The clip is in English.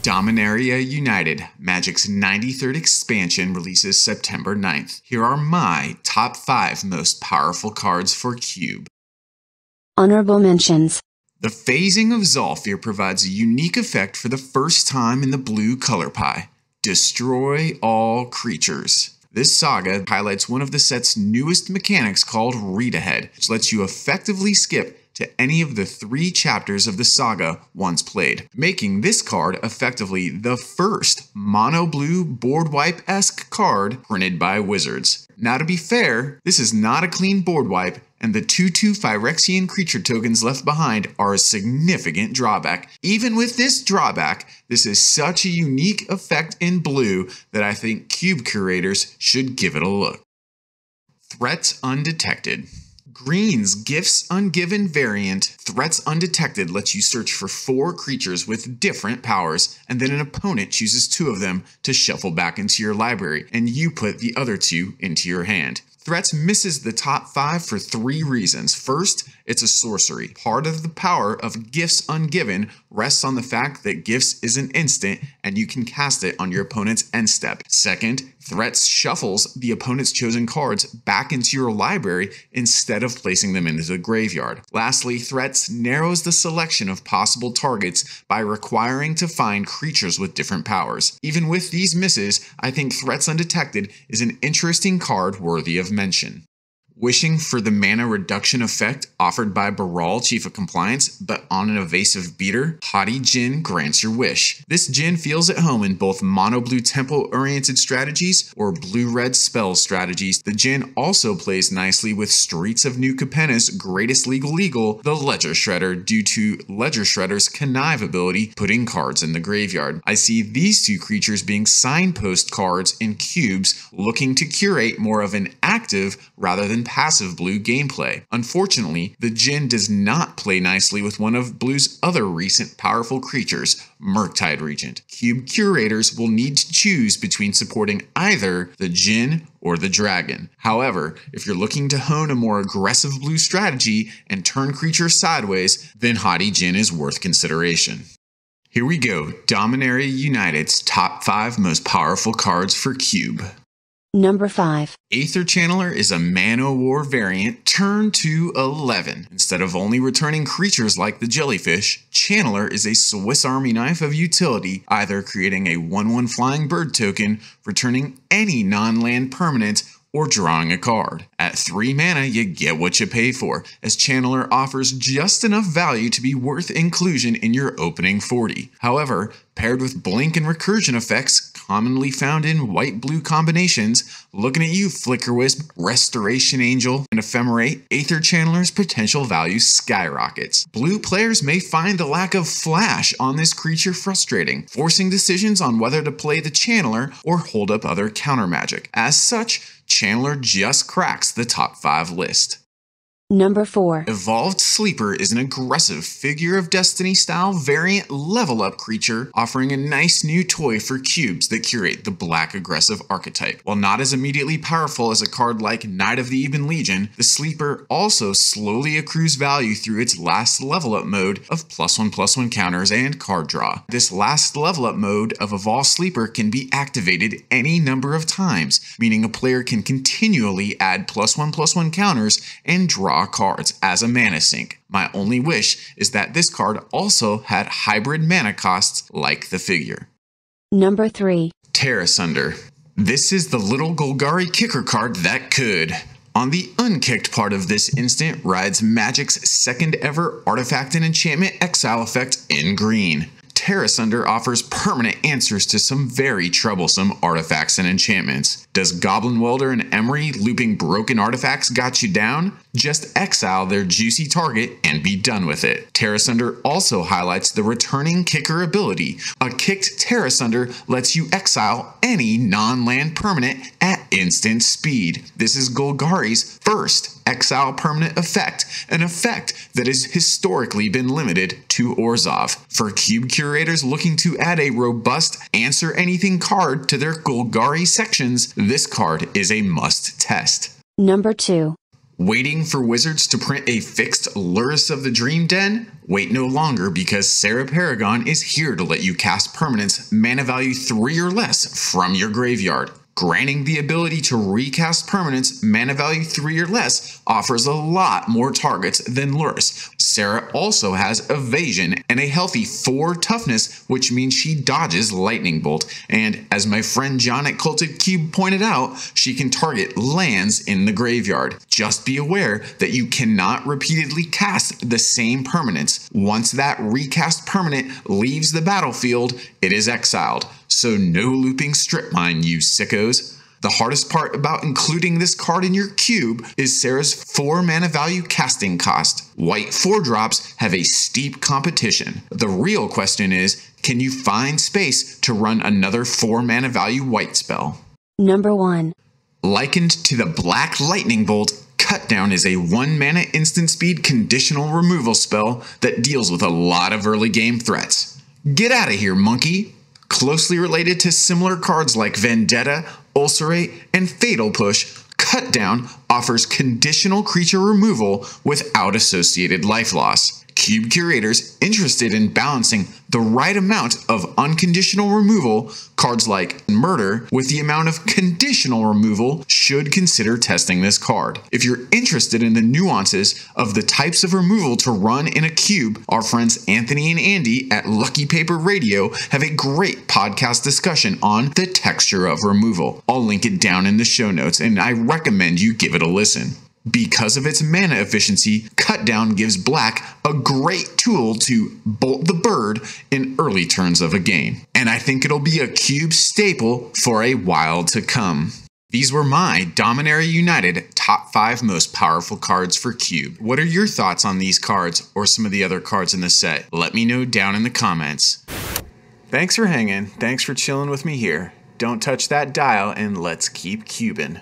Dominaria United, Magic's 93rd expansion, releases September 9th. Here are my top 5 most powerful cards for Cube. Honorable mentions. The phasing of Zolfir provides a unique effect for the first time in the blue color pie. Destroy all creatures. This saga highlights one of the set's newest mechanics called Read Ahead, which lets you effectively skip to any of the 3 chapters of the saga once played, making this card effectively the first mono-blue board wipe-esque card printed by Wizards. Now to be fair, this is not a clean board wipe, and the 2/2 Phyrexian creature tokens left behind are a significant drawback. Even with this drawback, this is such a unique effect in blue that I think Cube curators should give it a look. Threats Undetected. Green's Gifts Ungiven variant, Threats Undetected, lets you search for 4 creatures with different powers, and then an opponent chooses 2 of them to shuffle back into your library, and you put the other 2 into your hand. Threats misses the top 5 for 3 reasons. First, it's a sorcery. Part of the power of Gifts Ungiven rests on the fact that Gifts is an instant and you can cast it on your opponent's end step. Second, Threats shuffles the opponent's chosen cards back into your library instead of placing them into the graveyard. Lastly, Threats narrows the selection of possible targets by requiring to find creatures with different powers. Even with these misses, I think Threats Undetected is an interesting card worthy of mention. Wishing for the mana reduction effect offered by Baral, Chief of Compliance, but on an evasive beater, Haughty Djinn grants your wish. This Djinn feels at home in both mono-blue tempo-oriented strategies or blue-red spell strategies. The Djinn also plays nicely with Streets of New Capenna's greatest legal, the Ledger Shredder, due to Ledger Shredder's connive ability, putting cards in the graveyard. I see these 2 creatures being signpost cards in cubes, looking to curate more of an active rather than passive blue gameplay. Unfortunately, the Djinn does not play nicely with one of blue's other recent powerful creatures, Murktide Regent. Cube curators will need to choose between supporting either the Djinn or the Dragon. However, if you're looking to hone a more aggressive blue strategy and turn creatures sideways, then Haughty Djinn is worth consideration. Here we go, Dominaria United's top 5 most powerful cards for Cube. Number 5. Aether Channeler is a Man-O-War variant, turn to 11. Instead of only returning creatures like the jellyfish, Channeler is a Swiss Army knife of utility, either creating a 1/1 flying bird token, returning any non-land permanent, or drawing a card. At 3 mana, you get what you pay for, as Channeler offers just enough value to be worth inclusion in your opening 40. However, paired with blink and recursion effects commonly found in white-blue combinations, looking at you, Flickerwisp, Restoration Angel, and Ephemerate, Aether Channeler's potential value skyrockets. Blue players may find the lack of flash on this creature frustrating, forcing decisions on whether to play the Channeler or hold up other counter magic. As such, Channeler just cracks the top 5 list. Number 4. Evolved Sleeper is an aggressive Figure of Destiny style variant level up creature, offering a nice new toy for cubes that curate the black aggressive archetype. While not as immediately powerful as a card like Knight of the Ebon Legion, the Sleeper also slowly accrues value through its last level up mode of +1/+1 counters and card draw. This last level up mode of Evolved Sleeper can be activated any number of times, meaning a player can continually add +1/+1 counters and draw cards as a mana sink. My only wish is that this card also had hybrid mana costs like the figure. Number 3. Terra Sunder. This is the little Golgari kicker card that could. On the unkicked part of this instant rides Magic's 2nd ever artifact and enchantment exile effect in green. Terra Sunder offers permanent answers to some very troublesome artifacts and enchantments. Does Goblin Welder and Emery looping broken artifacts got you down? Just exile their juicy target and be done with it. Terra Sunder also highlights the returning kicker ability. A kicked Terra Sunder lets you exile any non-land permanent at instant speed. This is Golgari's first exile permanent effect, an effect that has historically been limited to Orzhov. For cube curators looking to add a robust answer anything card to their Golgari sections, this card is a must test. Number 2. Waiting for Wizards to print a fixed Lurrus of the Dream Den? Wait no longer, because Serra Paragon is here to let you cast permanents mana value 3 or less from your graveyard. Granting the ability to recast permanents mana value 3 or less offers a lot more targets than Lurrus. Serra also has evasion and a healthy 4 toughness, which means she dodges Lightning Bolt. And as my friend John at Culted Cube pointed out, she can target lands in the graveyard. Just be aware that you cannot repeatedly cast the same permanents. Once that recast permanent leaves the battlefield, it is exiled. So no looping Strip Mine, you sickos. The hardest part about including this card in your cube is Serra's 4 mana value casting cost. White 4-drops have a steep competition. The real question is, can you find space to run another 4 mana value white spell? Number 1. Likened to the Black Lightning Bolt, Cut Down is a 1 mana instant speed conditional removal spell that deals with a lot of early game threats. Get out of here, monkey! Closely related to similar cards like Vendetta, Ulcerate, and Fatal Push, Cut Down offers conditional creature removal without associated life loss. Cube curators interested in balancing the right amount of unconditional removal, cards like Murder, with the amount of conditional removal should consider testing this card. If you're interested in the nuances of the types of removal to run in a cube, our friends Anthony and Andy at Lucky Paper Radio have a great podcast discussion on the texture of removal. I'll link it down in the show notes, and I recommend you give it a listen. Because of its mana efficiency, Cut Down gives Black a great tool to bolt the bird in early turns of a game. And I think it'll be a cube staple for a while to come. These were my Dominaria United top 5 most powerful cards for Cube. What are your thoughts on these cards or some of the other cards in the set? Let me know down in the comments. Thanks for hanging. Thanks for chilling with me here. Don't touch that dial and let's keep cubing.